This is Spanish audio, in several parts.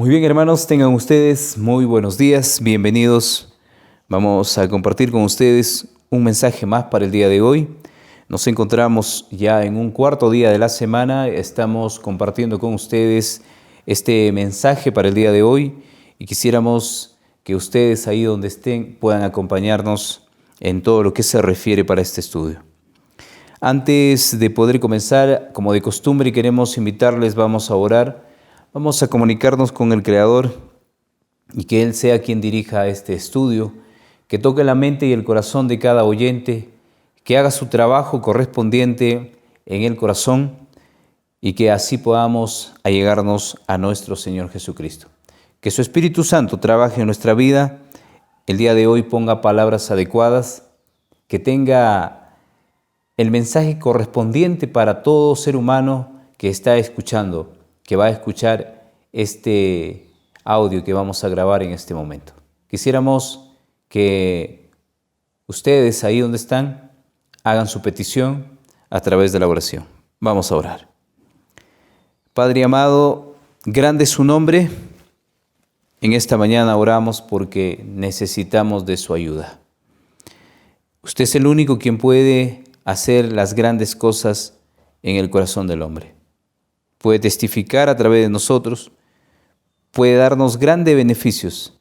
Muy bien, hermanos, tengan ustedes muy buenos días, bienvenidos. Vamos a compartir con ustedes un mensaje más para el día de hoy. Nos encontramos ya en un cuarto día de la semana, estamos compartiendo con ustedes este mensaje para el día de hoy y quisiéramos que ustedes ahí donde estén puedan acompañarnos en todo lo que se refiere para este estudio. Antes de poder comenzar, como de costumbre, queremos invitarles, vamos a orar. Vamos a comunicarnos con el Creador y que Él sea quien dirija este estudio, que toque la mente y el corazón de cada oyente, que haga su trabajo correspondiente en el corazón y que así podamos allegarnos a nuestro Señor Jesucristo. Que su Espíritu Santo trabaje en nuestra vida, el día de hoy ponga palabras adecuadas, que tenga el mensaje correspondiente para todo ser humano que está escuchando, que va a escuchar este audio que vamos a grabar en este momento. Quisiéramos que ustedes ahí donde están hagan su petición a través de la oración. Vamos a orar. Padre amado, grande es su nombre. En esta mañana oramos porque necesitamos de su ayuda. Usted es el único quien puede hacer las grandes cosas en el corazón del hombre. Puede testificar a través de nosotros, puede darnos grandes beneficios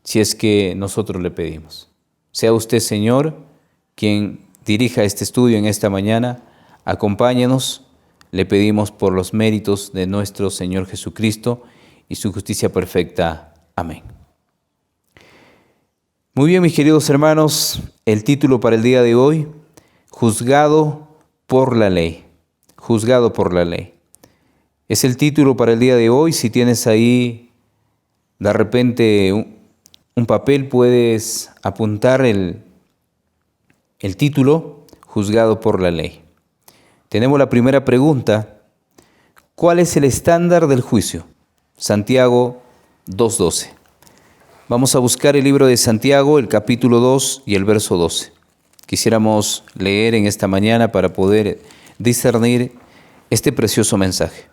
si es que nosotros le pedimos. Sea usted, Señor, quien dirija este estudio en esta mañana, acompáñenos, le pedimos por los méritos de nuestro Señor Jesucristo y su justicia perfecta. Amén. Muy bien, mis queridos hermanos, el título para el día de hoy, Juzgado por la ley. Juzgado por la ley. Es el título para el día de hoy. Si tienes ahí de repente un papel, puedes apuntar el título, Juzgado por la ley. Tenemos la primera pregunta. ¿Cuál es el estándar del juicio? Santiago 2:12. Vamos a buscar el libro de Santiago, el capítulo 2 y el verso 12. Quisiéramos leer en esta mañana para poder discernir este precioso mensaje.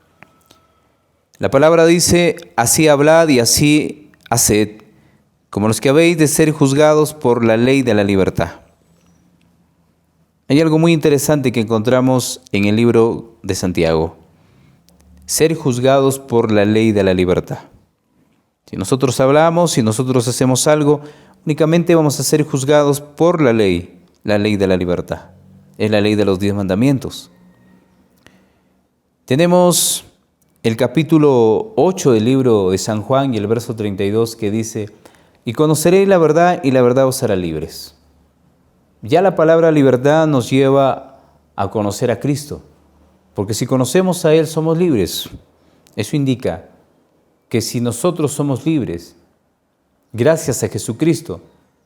La palabra dice, así hablad y así haced, como los que habéis de ser juzgados por la ley de la libertad. Hay algo muy interesante que encontramos en el libro de Santiago. Ser juzgados por la ley de la libertad. Si nosotros hablamos, si nosotros hacemos algo, únicamente vamos a ser juzgados por la ley de la libertad. Es la ley de los 10 mandamientos. Tenemos el capítulo 8 del libro de San Juan y el verso 32 que dice, y conoceréis la verdad y la verdad os hará libres. Ya la palabra libertad nos lleva a conocer a Cristo, porque si conocemos a Él somos libres. Eso indica que si nosotros somos libres, gracias a Jesucristo,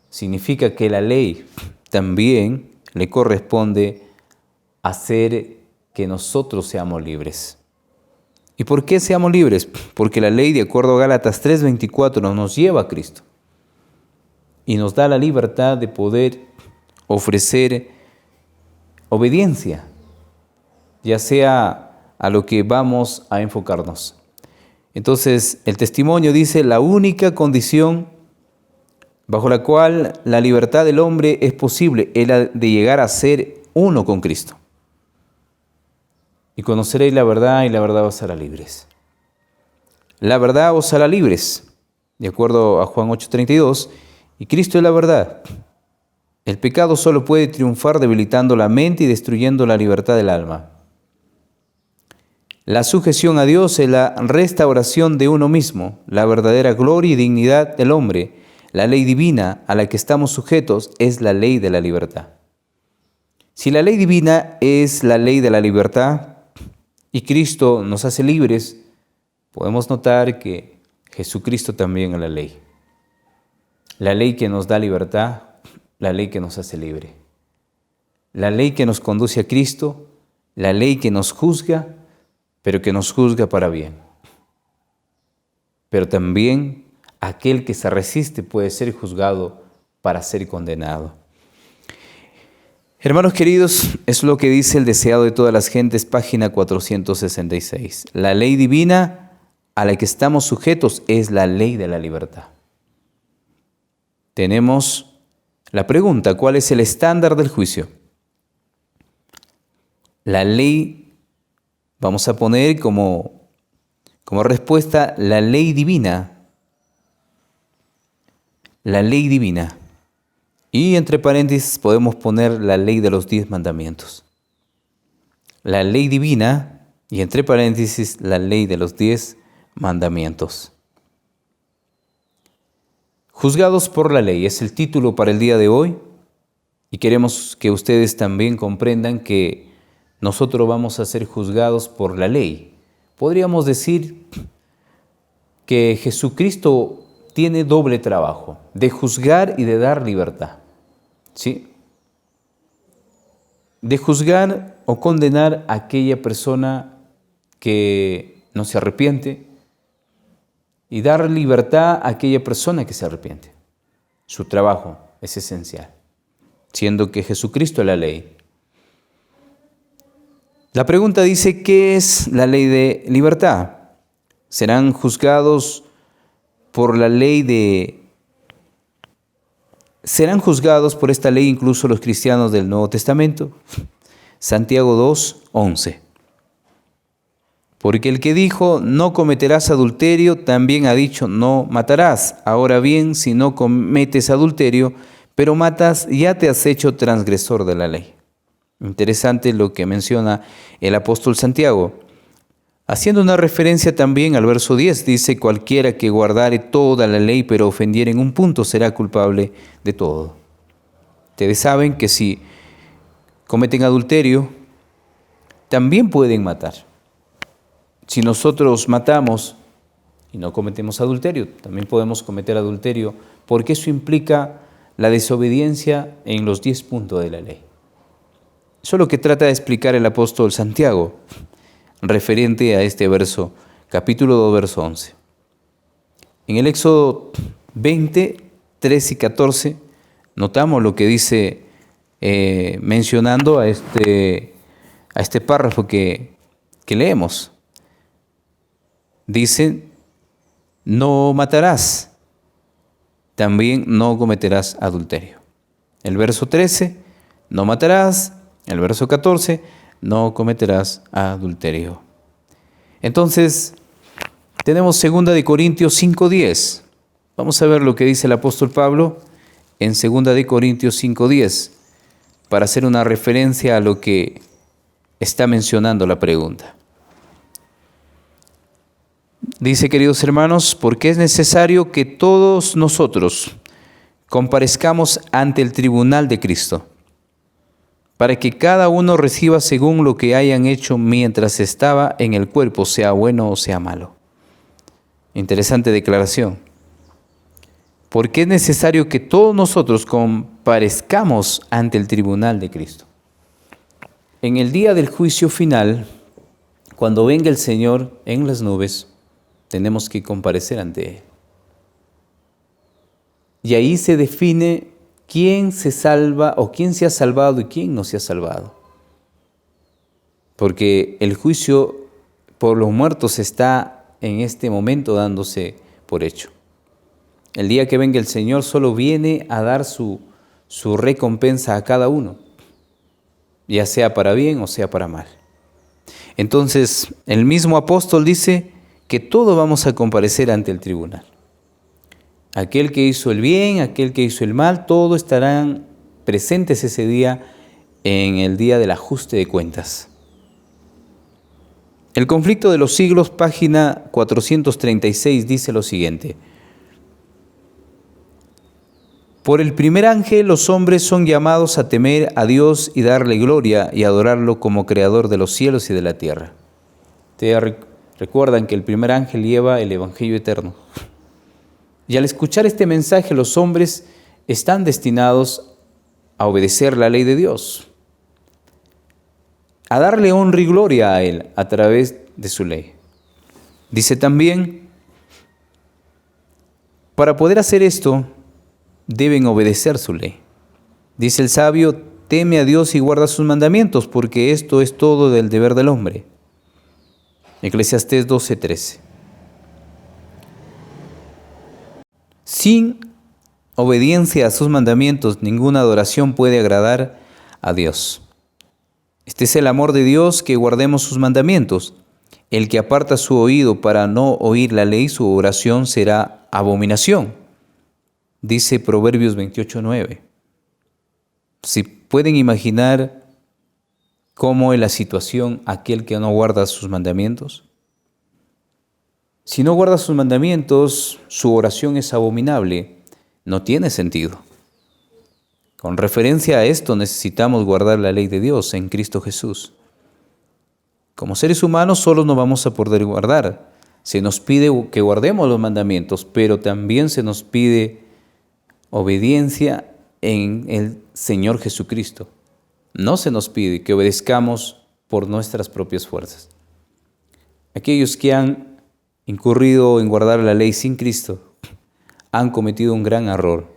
significa que la ley también le corresponde hacer que nosotros seamos libres. ¿Y por qué seamos libres? Porque la ley, de acuerdo a Gálatas 3:24, nos lleva a Cristo y nos da la libertad de poder ofrecer obediencia, ya sea a lo que vamos a enfocarnos. Entonces, el testimonio dice, la única condición bajo la cual la libertad del hombre es posible es la de llegar a ser uno con Cristo. Y conoceréis la verdad y la verdad os hará libres. La verdad os hará libres, de acuerdo a Juan 8:32, y Cristo es la verdad. El pecado solo puede triunfar debilitando la mente y destruyendo la libertad del alma. La sujeción a Dios es la restauración de uno mismo, la verdadera gloria y dignidad del hombre. La ley divina a la que estamos sujetos es la ley de la libertad. Si la ley divina es la ley de la libertad y Cristo nos hace libres, podemos notar que Jesucristo también es la ley. La ley que nos da libertad, la ley que nos hace libre. La ley que nos conduce a Cristo, la ley que nos juzga, pero que nos juzga para bien. Pero también aquel que se resiste puede ser juzgado para ser condenado. Hermanos queridos, es lo que dice el deseado de todas las gentes, página 466. La ley divina a la que estamos sujetos es la ley de la libertad. Tenemos la pregunta, ¿cuál es el estándar del juicio? La ley, vamos a poner como respuesta la ley divina. La ley divina. Y entre paréntesis podemos poner la ley de los 10 mandamientos. La ley divina y entre paréntesis la ley de los 10 mandamientos. Juzgados por la ley es el título para el día de hoy y queremos que ustedes también comprendan que nosotros vamos a ser juzgados por la ley. Podríamos decir que Jesucristo tiene doble trabajo, de juzgar y de dar libertad. ¿Sí? De juzgar o condenar a aquella persona que no se arrepiente y dar libertad a aquella persona que se arrepiente. Su trabajo es esencial, siendo que Jesucristo es la ley. La pregunta dice, ¿qué es la ley de libertad? ¿Serán juzgados por la ley ¿Serán juzgados por esta ley incluso los cristianos del Nuevo Testamento? Santiago 2:11. Porque el que dijo, no cometerás adulterio, también ha dicho, no matarás. Ahora bien, si no cometes adulterio, pero matas, ya te has hecho transgresor de la ley. Interesante lo que menciona el apóstol Santiago. Haciendo una referencia también al verso 10, dice, cualquiera que guardare toda la ley, pero ofendiere en un punto, será culpable de todo. Ustedes saben que si cometen adulterio, también pueden matar. Si nosotros matamos y no cometemos adulterio, también podemos cometer adulterio, porque eso implica la desobediencia en los 10 puntos de la ley. Eso es lo que trata de explicar el apóstol Santiago, referente a este verso, capítulo 2, verso 11. En el Éxodo 20, 13 y 14, notamos lo que dice mencionando a este párrafo que leemos. Dice, no matarás, también no cometerás adulterio. El verso 13, no matarás. El verso 14, no cometerás adulterio. Entonces, tenemos 2 de Corintios 5:10. Vamos a ver lo que dice el apóstol Pablo en 2 de Corintios 5:10, para hacer una referencia a lo que está mencionando la pregunta. Dice, queridos hermanos, porque es necesario que todos nosotros comparezcamos ante el tribunal de Cristo, para que cada uno reciba según lo que hayan hecho mientras estaba en el cuerpo, sea bueno o sea malo. Interesante declaración. Porque es necesario que todos nosotros comparezcamos ante el tribunal de Cristo. En el día del juicio final, cuando venga el Señor en las nubes, tenemos que comparecer ante Él. Y ahí se define quién se salva o quién se ha salvado y quién no se ha salvado. Porque el juicio por los muertos está en este momento dándose por hecho. El día que venga el Señor solo viene a dar su recompensa a cada uno, ya sea para bien o sea para mal. Entonces, el mismo apóstol dice que todos vamos a comparecer ante el tribunal. Aquel que hizo el bien, aquel que hizo el mal, todos estarán presentes ese día en el día del ajuste de cuentas. El conflicto de los siglos, página 436, dice lo siguiente. Por el primer ángel los hombres son llamados a temer a Dios y darle gloria y adorarlo como creador de los cielos y de la tierra. Ustedes recuerdan que el primer ángel lleva el evangelio eterno. Y al escuchar este mensaje, los hombres están destinados a obedecer la ley de Dios, a darle honra y gloria a Él a través de su ley. Dice también, para poder hacer esto, deben obedecer su ley. Dice el sabio, teme a Dios y guarda sus mandamientos, porque esto es todo del deber del hombre. Eclesiastés 12:13. Sin obediencia a sus mandamientos, ninguna adoración puede agradar a Dios. Este es el amor de Dios, que guardemos sus mandamientos. El que aparta su oído para no oír la ley, su oración será abominación. Dice Proverbios 28:9. Si pueden imaginar cómo es la situación aquel que no guarda sus mandamientos. Si no guarda sus mandamientos, su oración es abominable. No tiene sentido. Con referencia a esto, necesitamos guardar la ley de Dios en Cristo Jesús. Como seres humanos solo no vamos a poder guardar. Se nos pide que guardemos los mandamientos, pero también se nos pide obediencia en el Señor Jesucristo. No se nos pide que obedezcamos por nuestras propias fuerzas. Aquellos que han incurrido en guardar la ley sin Cristo han cometido un gran error,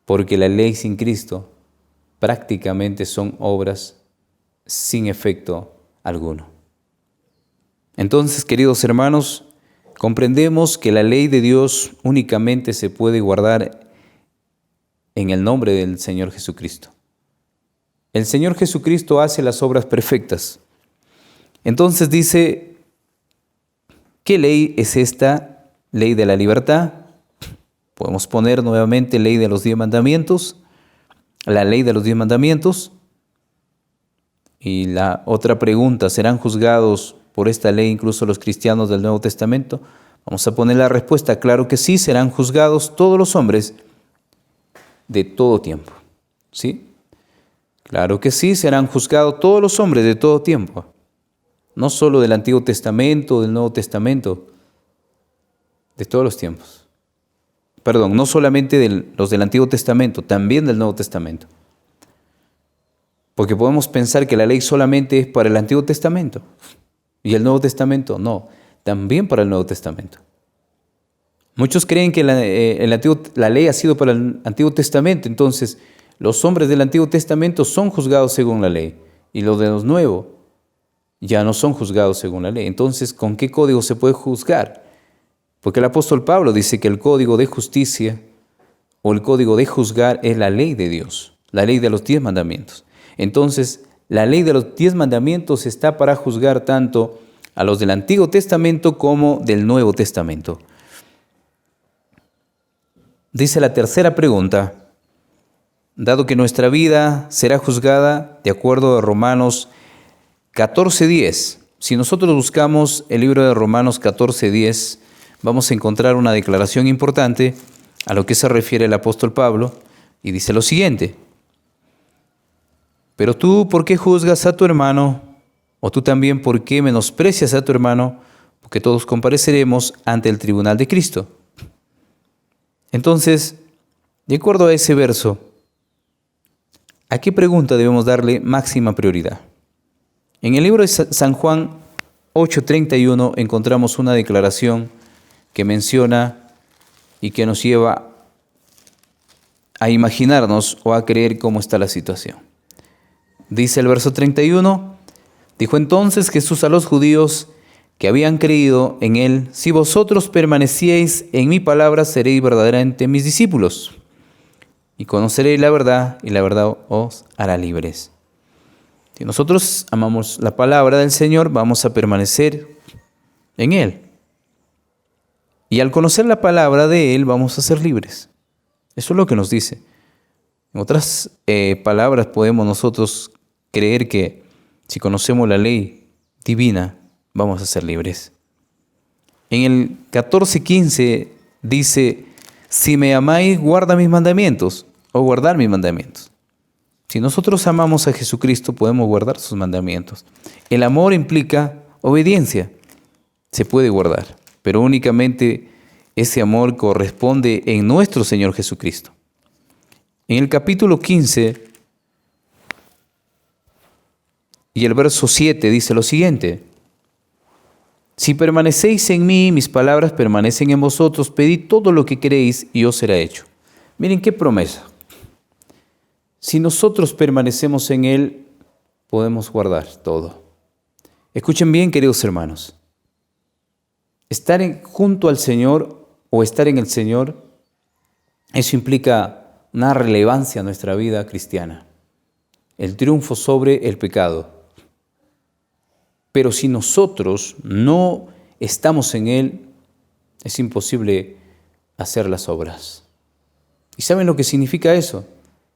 porque la ley sin Cristo prácticamente son obras sin efecto alguno. Entonces, queridos hermanos, comprendemos que la ley de Dios únicamente se puede guardar en el nombre del Señor Jesucristo. El Señor Jesucristo hace las obras perfectas. Entonces dice, ¿qué ley es esta? Ley de la libertad. Podemos poner nuevamente ley de los 10 mandamientos, la ley de los 10 mandamientos. Y la otra pregunta, ¿serán juzgados por esta ley incluso los cristianos del Nuevo Testamento? Vamos a poner la respuesta, claro que sí, serán juzgados todos los hombres de todo tiempo. ¿Sí? Claro que sí, serán juzgados todos los hombres de todo tiempo. No solo del Antiguo Testamento, del Nuevo Testamento, de todos los tiempos. Perdón, no solamente de los del Antiguo Testamento, también del Nuevo Testamento. Porque podemos pensar que la ley solamente es para el Antiguo Testamento y el Nuevo Testamento no, también para el Nuevo Testamento. Muchos creen que la ley ha sido para el Antiguo Testamento, entonces los hombres del Antiguo Testamento son juzgados según la ley y los de los Nuevos ya no son juzgados según la ley. Entonces, ¿con qué código se puede juzgar? Porque el apóstol Pablo dice que el código de justicia o el código de juzgar es la ley de Dios, la ley de los 10 mandamientos. Entonces, la ley de los 10 mandamientos está para juzgar tanto a los del Antiguo Testamento como del Nuevo Testamento. Dice la tercera pregunta, dado que nuestra vida será juzgada de acuerdo a Romanos 14:10. Si nosotros buscamos el libro de Romanos 14:10, vamos a encontrar una declaración importante a lo que se refiere el apóstol Pablo, y dice lo siguiente: pero tú, ¿por qué juzgas a tu hermano? O tú también, ¿por qué menosprecias a tu hermano? Porque todos compareceremos ante el tribunal de Cristo. Entonces, de acuerdo a ese verso, ¿a qué pregunta debemos darle máxima prioridad? En el libro de San Juan 8:31 encontramos una declaración que menciona y que nos lleva a imaginarnos o a creer cómo está la situación. Dice el verso 31, dijo entonces Jesús a los judíos que habían creído en él: si vosotros permanecieis en mi palabra, seréis verdaderamente mis discípulos, y conoceréis la verdad, y la verdad os hará libres. Si nosotros amamos la palabra del Señor, vamos a permanecer en él. Y al conocer la palabra de él, vamos a ser libres. Eso es lo que nos dice. En otras palabras, podemos nosotros creer que si conocemos la ley divina, vamos a ser libres. En el 14:15 dice, si me amáis, guarda mis mandamientos, o guardar mis mandamientos. Si nosotros amamos a Jesucristo, podemos guardar sus mandamientos. El amor implica obediencia. Se puede guardar, pero únicamente ese amor corresponde en nuestro Señor Jesucristo. En el capítulo 15 y el verso 7 dice lo siguiente: si permanecéis en mí, mis palabras permanecen en vosotros, pedid todo lo que queréis y os será hecho. Miren qué promesa. Si nosotros permanecemos en él, podemos guardar todo. Escuchen bien, queridos hermanos. Estar junto al Señor o estar en el Señor Eso implica una relevancia en nuestra vida cristiana, el triunfo sobre el pecado. Pero si nosotros no estamos en Él, es imposible hacer las obras. ¿Y saben lo que significa eso?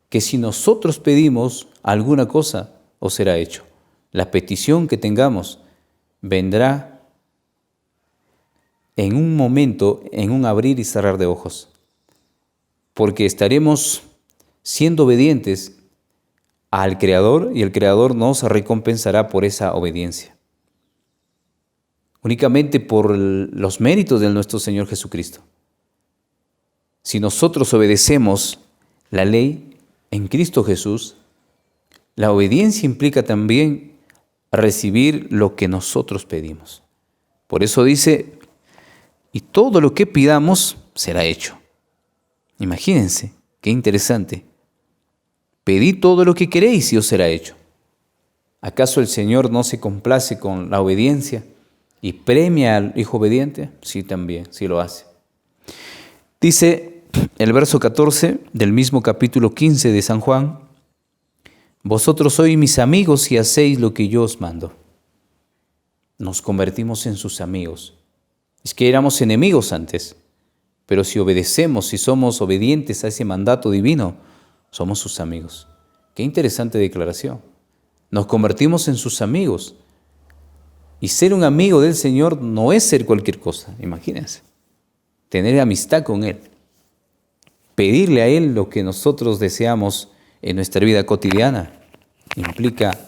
Que si nosotros pedimos alguna cosa, os será hecho. La petición que tengamos vendrá en un momento, en un abrir y cerrar de ojos, porque estaremos siendo obedientes al Creador y el Creador nos recompensará por esa obediencia. Únicamente por los méritos de nuestro Señor Jesucristo. Si nosotros obedecemos la ley en Cristo Jesús, la obediencia implica también recibir lo que nosotros pedimos. Por eso dice, y todo lo que pidamos será hecho. Imagínense, qué interesante. Pedid todo lo que queréis y os será hecho. ¿Acaso el Señor no se complace con la obediencia y premia al hijo obediente? Sí, también, sí lo hace. Dice el verso 14 del mismo capítulo 15 de San Juan, vosotros sois mis amigos y hacéis lo que yo os mando. Nos convertimos en sus amigos. Es que éramos enemigos antes, pero si obedecemos, si somos obedientes a ese mandato divino, somos sus amigos. Qué interesante declaración. Nos convertimos en sus amigos. Y ser un amigo del Señor no es ser cualquier cosa, imagínense. Tener amistad con Él. Pedirle a Él lo que nosotros deseamos en nuestra vida cotidiana implica,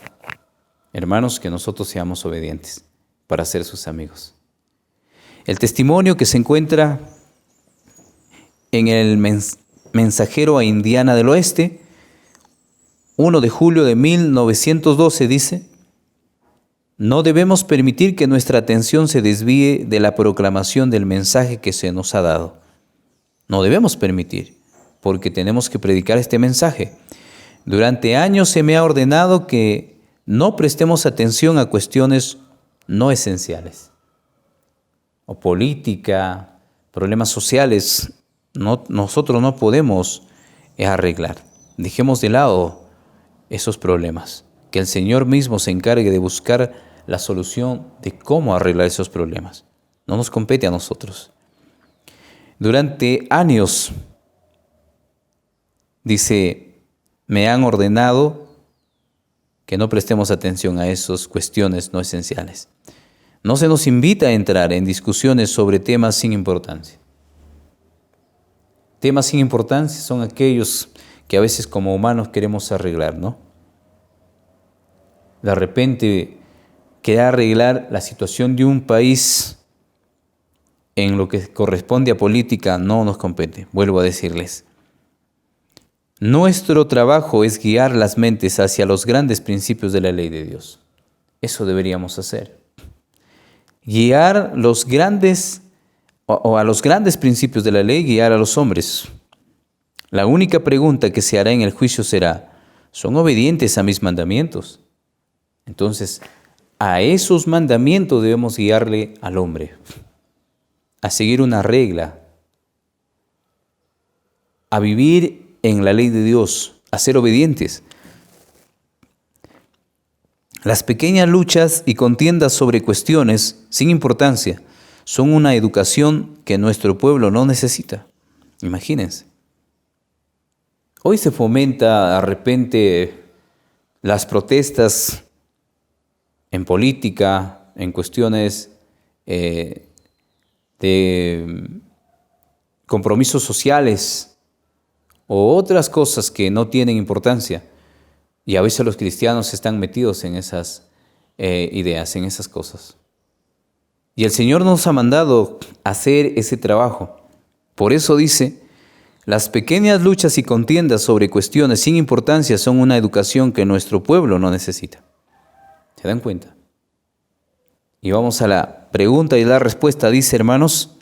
hermanos, que nosotros seamos obedientes para ser sus amigos. El testimonio que se encuentra en el Mensajero a Indiana del Oeste, 1 de julio de 1912 dice, no debemos permitir que nuestra atención se desvíe de la proclamación del mensaje que se nos ha dado. No debemos permitir, porque tenemos que predicar este mensaje. Durante años se me ha ordenado que no prestemos atención a cuestiones no esenciales, o política, problemas sociales. Nosotros no podemos arreglar. Dejemos de lado esos problemas. Que el Señor mismo se encargue de buscar la solución de cómo arreglar esos problemas. No nos compete a nosotros. Durante años, dice, me han ordenado que no prestemos atención a esas cuestiones no esenciales. No se nos invita a entrar en discusiones sobre temas sin importancia. Temas sin importancia son aquellos que a veces como humanos queremos arreglar, ¿no? De repente, querer arreglar la situación de un país en lo que corresponde a política no nos compete. Vuelvo a decirles. Nuestro trabajo es guiar las mentes hacia los grandes principios de la ley de Dios. Eso deberíamos hacer. Guiar los grandes o a los grandes principios de la ley, guiar a los hombres. La única pregunta que se hará en el juicio será, ¿son obedientes a mis mandamientos? Entonces, a esos mandamientos debemos guiarle al hombre, a seguir una regla, a vivir en la ley de Dios, a ser obedientes. Las pequeñas luchas y contiendas sobre cuestiones sin importancia son una educación que nuestro pueblo no necesita. Imagínense. Hoy se fomenta de repente las protestas en política, en cuestiones de compromisos sociales o otras cosas que no tienen importancia. Y a veces los cristianos están metidos en esas ideas, en esas cosas. Y el Señor nos ha mandado hacer ese trabajo. Por eso dice, las pequeñas luchas y contiendas sobre cuestiones sin importancia son una educación que nuestro pueblo no necesita. ¿Se dan cuenta? Y vamos a la pregunta y la respuesta. Dice, hermanos,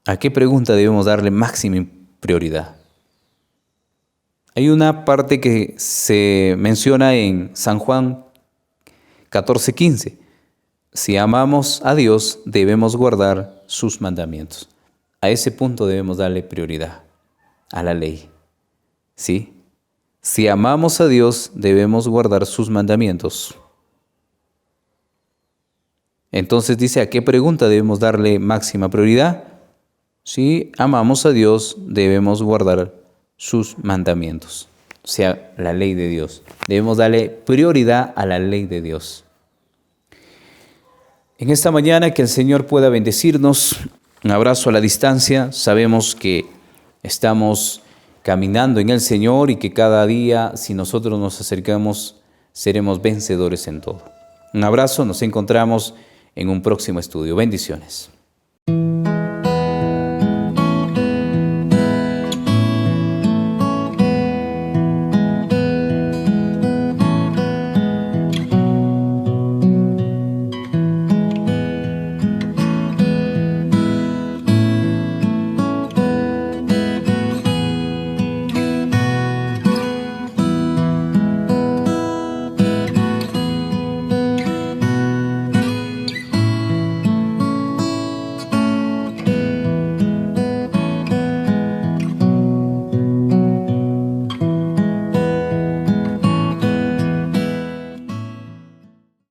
¿a qué pregunta debemos darle máxima prioridad? Hay una parte que se menciona en San Juan 14:15. Si amamos a Dios, debemos guardar sus mandamientos. A ese punto debemos darle prioridad a la ley. ¿Sí? Si amamos a Dios, debemos guardar sus mandamientos. Entonces dice, ¿a qué pregunta debemos darle máxima prioridad? Si amamos a Dios, debemos guardar sus mandamientos, o sea, la ley de Dios. Debemos darle prioridad a la ley de Dios. En esta mañana que el Señor pueda bendecirnos, un abrazo a la distancia. Sabemos que estamos caminando en el Señor y que cada día, si nosotros nos acercamos, seremos vencedores en todo. Un abrazo, nos encontramos en un próximo estudio. Bendiciones.